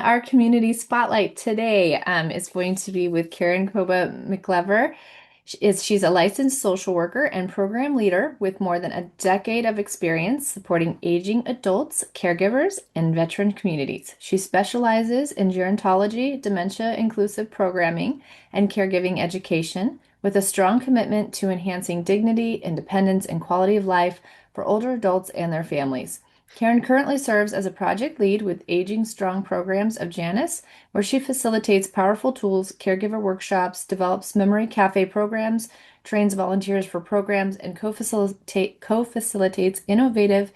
our community spotlight today is going to be with Karen Kouba-McIver. She's a licensed social worker and program leader with more than a decade of experience supporting aging adults, caregivers, and veteran communities. She specializes in gerontology, dementia-inclusive programming, and caregiving education, with a strong commitment to enhancing dignity, independence, and quality of life for older adults and their families. Karen currently serves as a project lead with Aging Strong programs of Jannus, where she facilitates powerful tools, caregiver workshops, develops Memory Café programs, trains volunteers for programs, and co-facilitates innovative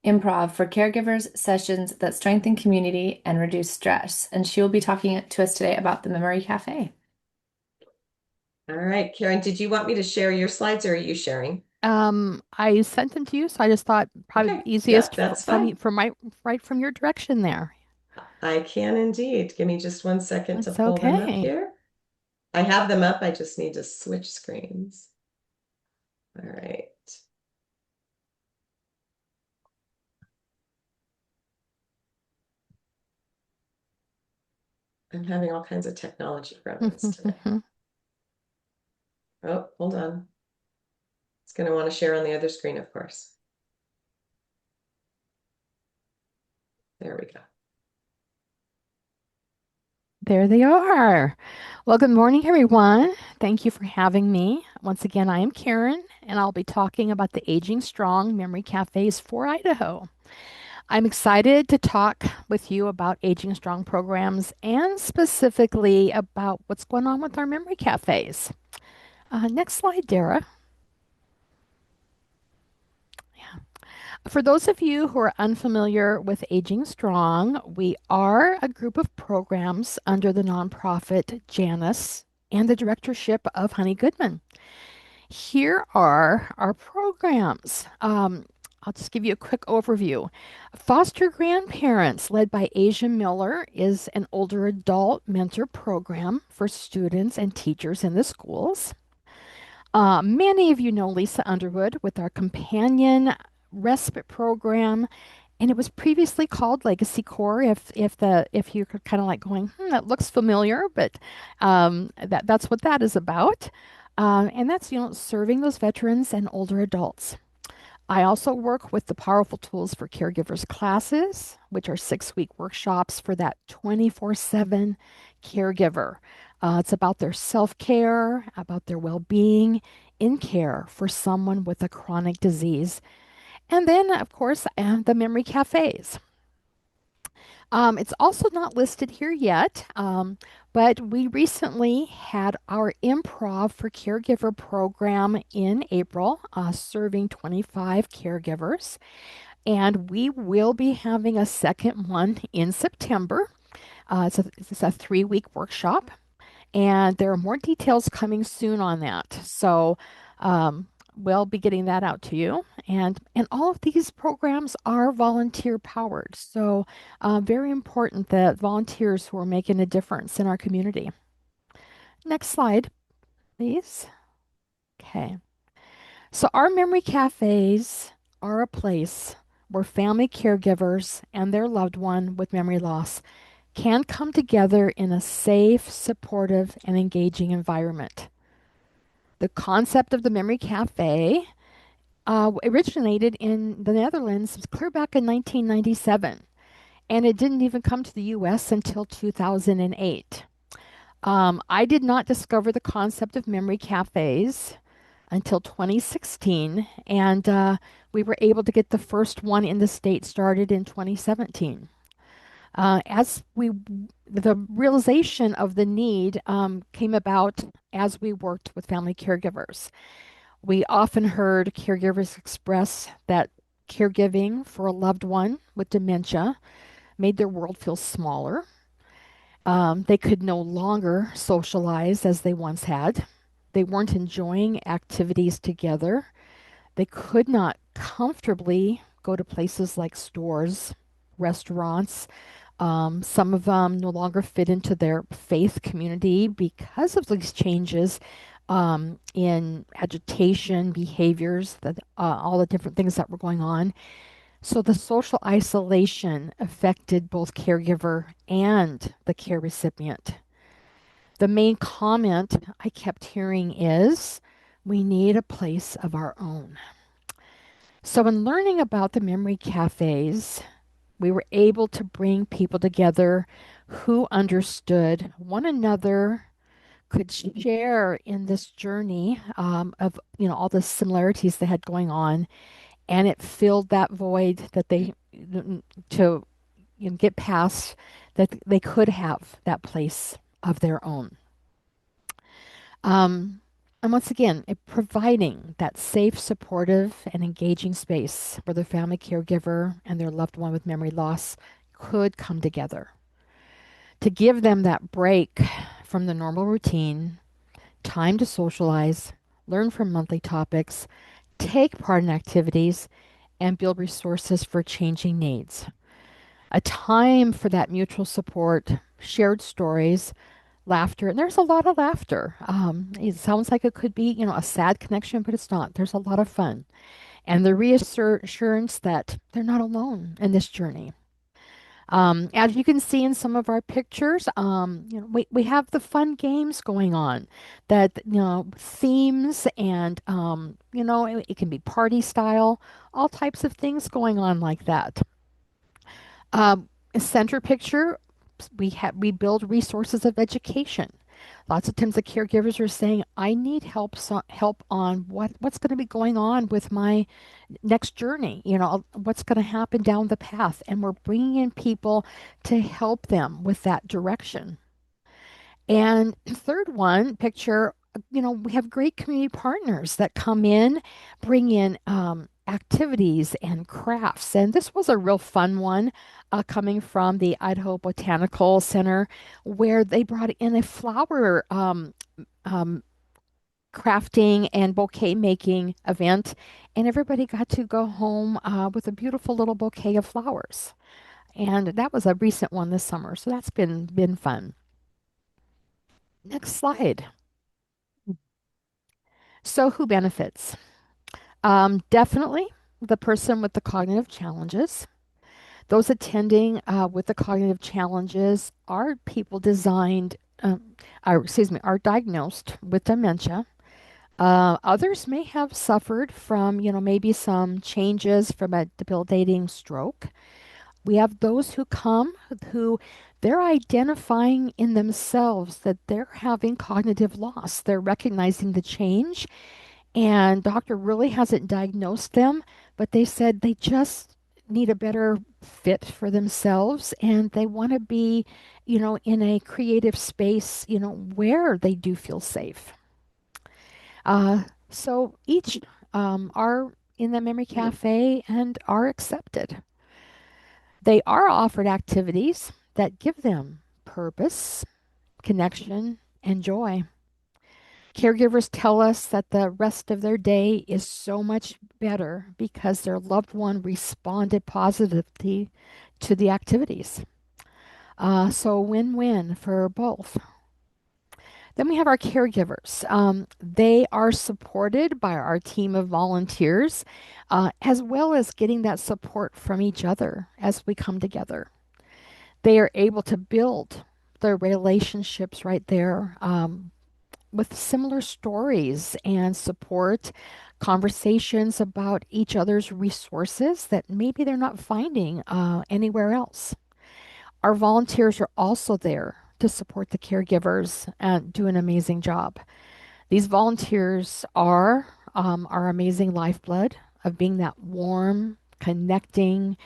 improv for caregivers sessions that strengthen community and reduce stress. And she will be talking to us today about the Memory Café. All right, Karen, did you want me to share your slides or are you sharing? I sent them to you, so I just thought probably Okay, yeah, easiest that's from fine. you from right from your direction there. I can indeed. Give me just 1 second to It's pull them up okay. here. I have them up. I just need to switch screens. All right. I'm having all kinds of technology gremlins today. Oh, hold on. It's going to want to share on the other screen, of course. There we go. There they are. Well, good morning, everyone. Thank you for having me. Once again, I am Karen, and I'll be talking about the Aging Strong Memory Cafes for Idaho. I'm excited to talk with you about Aging Strong programs and specifically about what's going on with our memory cafes. Next slide, Dara. For those of you who are unfamiliar with Aging Strong, we are a group of programs under the nonprofit Jannus and the directorship of Honey Goodman. Here are our programs. I'll just give you a quick overview. Foster Grandparents, led by Asia Miller, is an older adult mentor program for students and teachers in the schools. Many of you know Lisa Underwood with our companion respite program, and it was previously called Legacy Core. If you're kind of like going, that looks familiar, but that's what that is about, and that's serving those veterans and older adults. I also work with the Powerful Tools for Caregivers classes, which are 6-week workshops for that 24/7 caregiver. It's about their self-care, about their well-being in care for someone with a chronic disease. And then, of course, the memory cafes. It's also not listed here yet, but we recently had our Improv for Caregiver program in April, serving 25 caregivers. And we will be having a second one in September. It's a 3-week workshop, and there are more details coming soon on that. So we'll be getting that out to you. And all of these programs are volunteer powered. So very important that volunteers who are making a difference in our community. Next slide, please. Okay. So our memory cafes are a place where family caregivers and their loved one with memory loss can come together in a safe, supportive, and engaging environment. The concept of the Memory Cafe originated in the Netherlands clear back in 1997, and it didn't even come to the US until 2008. I did not discover the concept of memory cafes until 2016, and we were able to get the first one in the state started in 2017. The realization of the need came about as we worked with family caregivers. We often heard caregivers express that caregiving for a loved one with dementia made their world feel smaller. They could no longer socialize as they once had. They weren't enjoying activities together. They could not comfortably go to places like stores, restaurants. Some of them no longer fit into their faith community because of these changes in agitation, behaviors, all the different things that were going on. So the social isolation affected both caregiver and the care recipient. The main comment I kept hearing is, we need a place of our own. So, in learning about the memory cafes, we were able to bring people together who understood one another, could share in this journey of all the similarities they had going on, and it filled that void that they to get past, that they could have that place of their own. Um, and once again, providing that safe, supportive, and engaging space where the family caregiver and their loved one with memory loss could come together to give them that break from the normal routine, time to socialize, learn from monthly topics, take part in activities, and build resources for changing needs. A time for that mutual support, shared stories, laughter, and there's a lot of laughter. It sounds like it could be, a sad connection, but it's not. There's a lot of fun, and the reassurance that they're not alone in this journey. As you can see in some of our pictures, we have the fun games going on, that themes, and it can be party style, all types of things going on like that. A center picture, we build resources of education. Lots of times the caregivers are saying, I need help on what's going to be going on with my next journey, what's going to happen down the path. And we're bringing in people to help them with that direction. And third one picture, we have great community partners that come in, bring in activities and crafts. And this was a real fun one coming from the Idaho Botanical Center, where they brought in a flower um, crafting and bouquet making event. And everybody got to go home with a beautiful little bouquet of flowers. And that was a recent one this summer. So that's been fun. Next slide. So, who benefits? Definitely the person with the cognitive challenges. Those attending with the cognitive challenges are people are diagnosed with dementia. Others may have suffered from, maybe some changes from a debilitating stroke. We have those who come who they're identifying in themselves that they're having cognitive loss. They're recognizing the change, and doctor really hasn't diagnosed them, but they said they just need a better fit for themselves, and they want to be, in a creative space, where they do feel safe. So each are in the Memory Cafe and are accepted. They are offered activities that give them purpose, connection, and joy. Caregivers tell us that the rest of their day is so much better because their loved one responded positively to the activities. So win-win for both. Then we have our caregivers. They are supported by our team of volunteers, as well as getting that support from each other as we come together. They are able to build their relationships right there, with similar stories and support, conversations about each other's resources that maybe they're not finding anywhere else. Our volunteers are also there to support the caregivers and do an amazing job. These volunteers are our amazing lifeblood of being that warm, connecting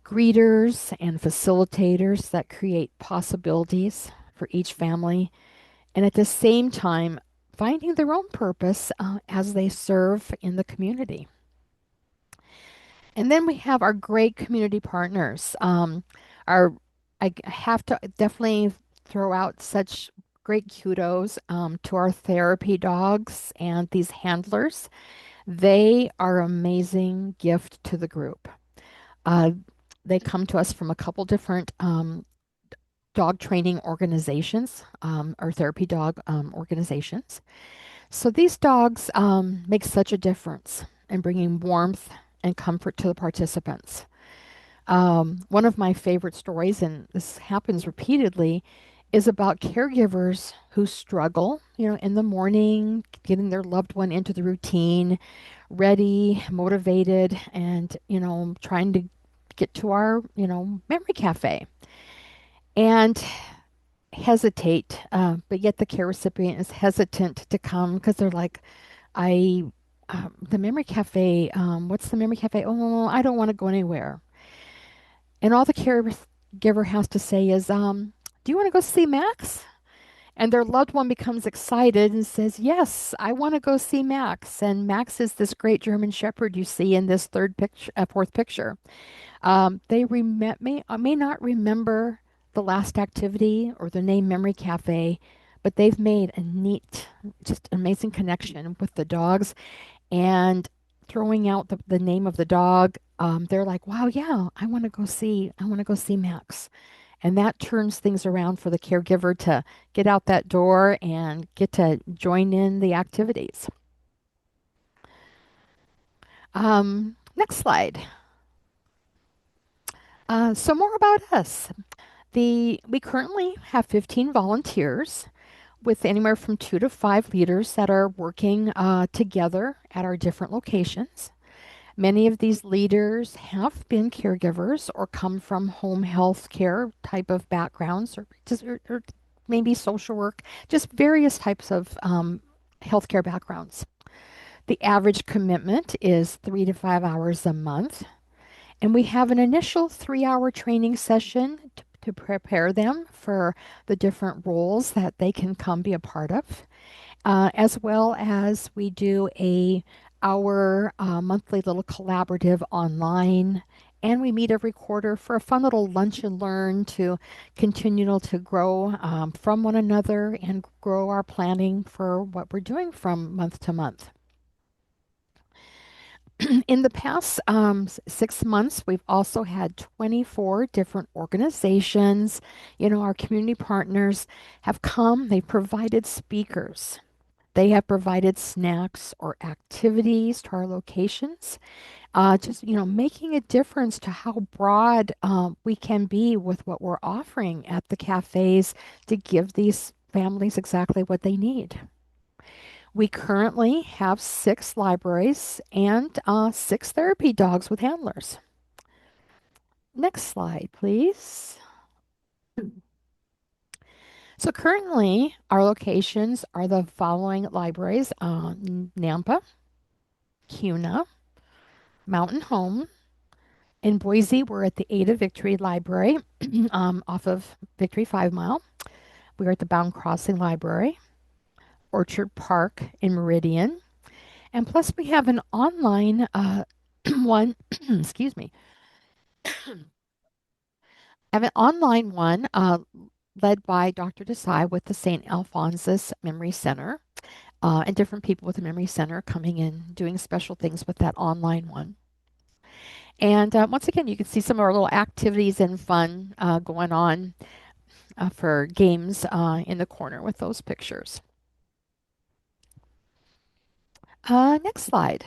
greeters and facilitators that create possibilities for each family, and at the same time, finding their own purpose as they serve in the community. And then we have our great community partners. Our I have to definitely throw out such great kudos to our therapy dogs and these handlers. They are amazing gift to the group. Uh, they come to us from a couple different dog training organizations, or therapy dog organizations. So these dogs make such a difference in bringing warmth and comfort to the participants. One of my favorite stories, and this happens repeatedly, is about caregivers who struggle, in the morning, getting their loved one into the routine, ready, motivated, and, trying to get to our, memory cafe and hesitate, but yet the care recipient is hesitant to come because they're like, I, the memory cafe, what's the memory cafe? Oh, I don't want to go anywhere. And all the caregiver has to say is, do you want to go see Max? And their loved one becomes excited and says, yes, I want to go see Max. And Max is this great German Shepherd you see in this fourth picture. May not remember the last activity or the name Memory Cafe, but they've made a neat, just amazing connection with the dogs and throwing out the name of the dog. They're like, wow, yeah, I want to go see Max. And that turns things around for the caregiver to get out that door and get to join in the activities. Next slide. So more about us. We currently have 15 volunteers with anywhere from 2 to 5 leaders that are working together at our different locations. Many of these leaders have been caregivers or come from home health care type of backgrounds or maybe social work, just various types of healthcare backgrounds. The average commitment is 3 to 5 hours a month, and we have an initial 3 hour training session to prepare them for the different roles that they can come be a part of, as well as we do our monthly little collaborative online. And we meet every quarter for a fun little lunch and learn to continue to grow from one another and grow our planning for what we're doing from month to month. In the past 6 months, we've also had 24 different organizations. Our community partners have come, they've provided speakers. They have provided snacks or activities to our locations, just, making a difference to how broad we can be with what we're offering at the cafes to give these families exactly what they need. We currently have 6 libraries and 6 therapy dogs with handlers. Next slide, please. So currently, our locations are the following libraries: Nampa, Cuna, Mountain Home. In Boise, we're at the Ada Victory Library off of Victory 5 Mile. We're at the Bound Crossing Library, Orchard Park in Meridian. And plus, we have an online one, excuse me, I have an online one led by Dr. Desai with the St. Alphonsus Memory Center, and different people with the Memory Center coming in, doing special things with that online one. And once again, you can see some of our little activities and fun going on for games in the corner with those pictures. Next slide.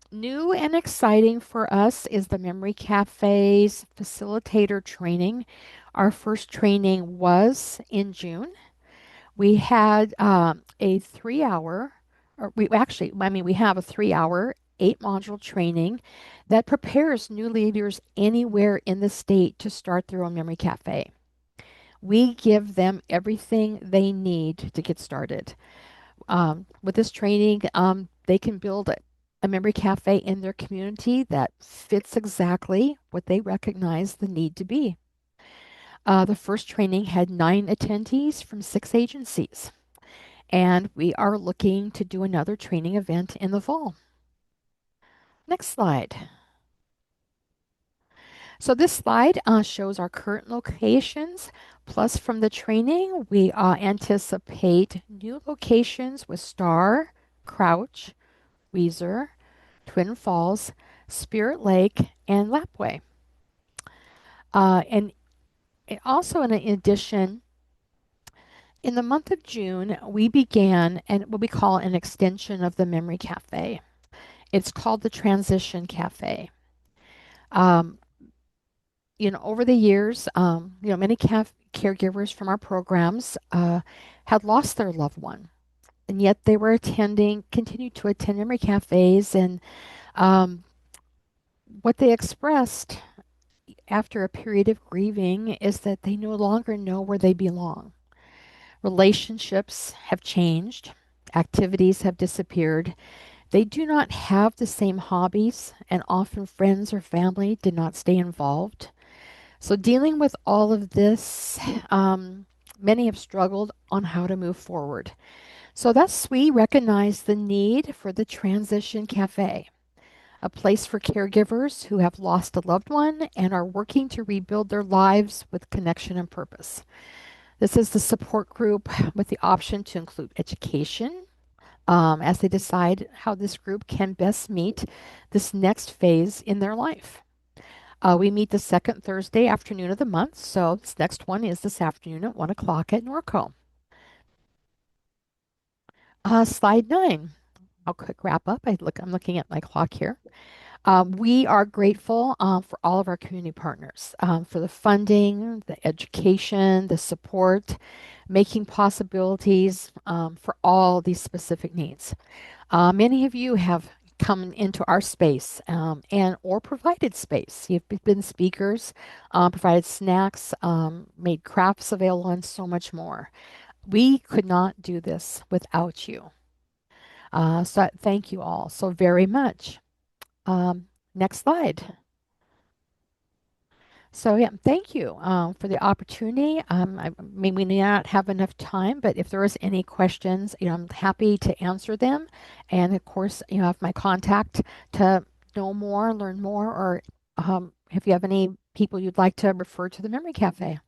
New and exciting for us is the Memory Cafe's facilitator training. Our first training was in June. We had a 3 hour, or we have a 3 hour, 8 module training that prepares new leaders anywhere in the state to start their own Memory Cafe. We give them everything they need to get started. With this training, they can build a memory cafe in their community that fits exactly what they recognize the need to be. The first training had 9 attendees from 6 agencies, and we are looking to do another training event in the fall. Next slide. So this slide shows our current locations. Plus, from the training, we anticipate new locations with Star, Crouch, Weiser, Twin Falls, Spirit Lake, and Lapway. And also, in addition, in the month of June, we began what we call an extension of the Memory Cafe. It's called the Transition Cafe. Um, over the years, many caregivers from our programs had lost their loved one, and yet they were continued to attend memory cafes, and um, what they expressed after a period of grieving is that they no longer know where they belong. Relationships have changed, activities have disappeared. They do not have the same hobbies, and often friends or family did not stay involved. So, dealing with all of this, many have struggled on how to move forward. So, thus, we recognize the need for the Transition Cafe, a place for caregivers who have lost a loved one and are working to rebuild their lives with connection and purpose. This is the support group with the option to include education as they decide how this group can best meet this next phase in their life. We meet the second Thursday afternoon of the month, so this next one is this afternoon at 1 o'clock at Norco. Slide 9. I'll quick wrap up. I'm looking at my clock here. We are grateful for all of our community partners for the funding, the education, the support, making possibilities for all these specific needs. Many of you have come into our space and or provided space. You've been speakers, provided snacks, made crafts available, and so much more. We could not do this without you. So thank you all so very much. Next slide. So yeah, thank you for the opportunity. I mean, we may not have enough time, but if there is any questions, I'm happy to answer them. And of course, you have my contact to know more, learn more, or if you have any people you'd like to refer to the Memory Cafe.